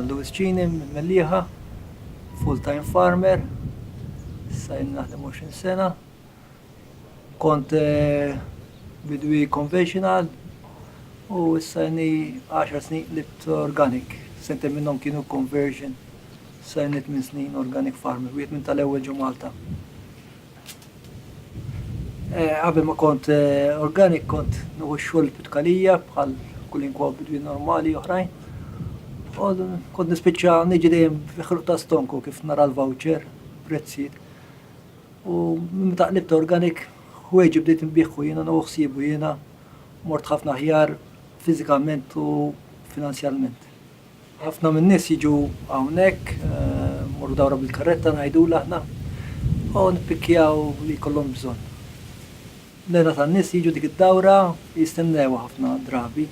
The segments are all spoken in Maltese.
Louis Gini Melliħa, full-time farmer, sajn naħdem 20 sena. Kont bidwi conventional u sajni 10 snin libt organic. Sente minnom kienu conversion. Sajni 8 snin organic farmer, wiet minn tal-ewwel ġu Malta. Qabel ma kont organic kont nuhu xogħol bitkalija bħal kullinkwa bidwi normali oħrajn. Kont nispiċċa niġi dejjem fiħruq ta' stonku kif nara l-voucher, prezzijiet. U meta qlibt organic, ħwejġi bdejt nbieħu jiena, nuhu ħsiebu jiena, mort ħafna ħjar fiżikament u finanzjalment. Ħafna minn nies jiġu hawnhekk, morru dawra bil-karretta ngħidula aħna, u nippikkjaw li jkollhom bżonn. Lejla tan-nies jiġu dik id-dawra jistennew ħafna drabi.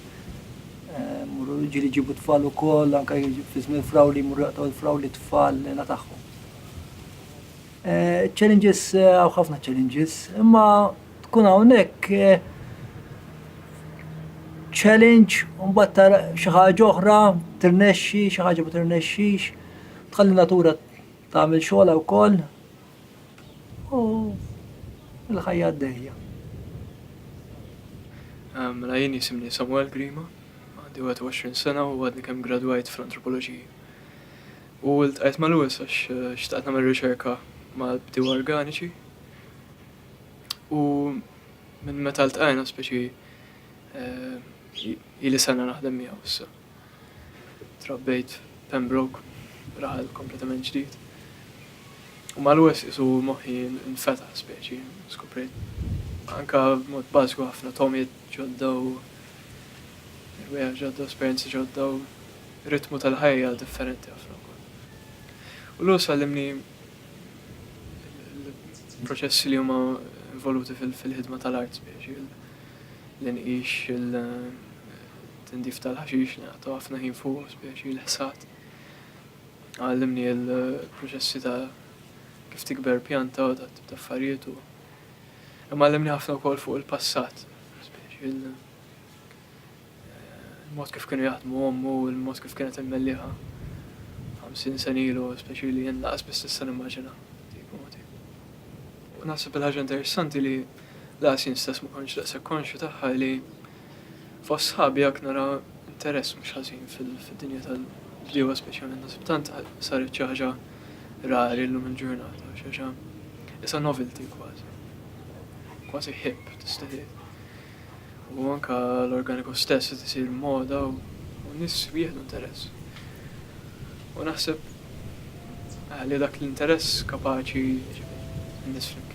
Morru ġieli jġibu tfal ukoll, anke fi żmien frawli jmorru jaqtaw il-frawli tfal lejla tagħhom. Challenges, għaw ħafna challenges, imma tkun hawnhekk challenge, mbagħad tara xi ħaġa oħra tirnexxi, xi ħaġa ma tirnexxix, tħalli natura tagħmel xogħolha wkoll u l-ħajja għaddejja. Mela jien jisimni Samuel Grima, għandi 21 sena u għadni kemm gradwajt fl-antropoloġija. U ltqajt ma' Louis għax xtaqt nagħmel riċerka mal-bdiewa organiċi. U minn meta ltqajna speċi ili sena naħdem miegħu issa. Trabbejt Pembroke, raħal kompletament ġdid. U ma' Louis isu moħħi nfetaħ speċi, skoprejt. Anka mod bażiku ħafna tomijiet ġodda u irweja ġodda, esperjenzi ġodda u ritmu tal-ħajja differenti ħafna wkoll. U Louis għallimni proċessi li huma involuti fil-ħidma tal-art speċi, l-inqix, il-tindif tal-ħaxix, naqtaw ħafna ħin fuq speċi l-ħsat. Għallimni l-proċessi ta' kif tikber pjanta u ta' affarijiet u imma għallimni ħafna wkoll fuq il-passat, speċi il-mod kif kienu jaħdmu ommu, il-mod kif kienet immelliħa 50 sen ilu, speċi li jien laqas biss nista' nimmaġina. U naħseb il-ħaġa interessanti li laqas jien stess ma kontx daqshekk konxju tagħha li fost sħabi jekk nara interess mhux ħażin fid-dinja tal-bdiewa speċjalment naħseb tant saret xi ħaġa rari llum il-ġurnata, xi ħaġa issa novelty kważi hip tista' tgħid. U anke l-organiku stess qed isir moda u nies jieħdu interess. U naħseb li dak l-interess kapaċi n-nies flimkien.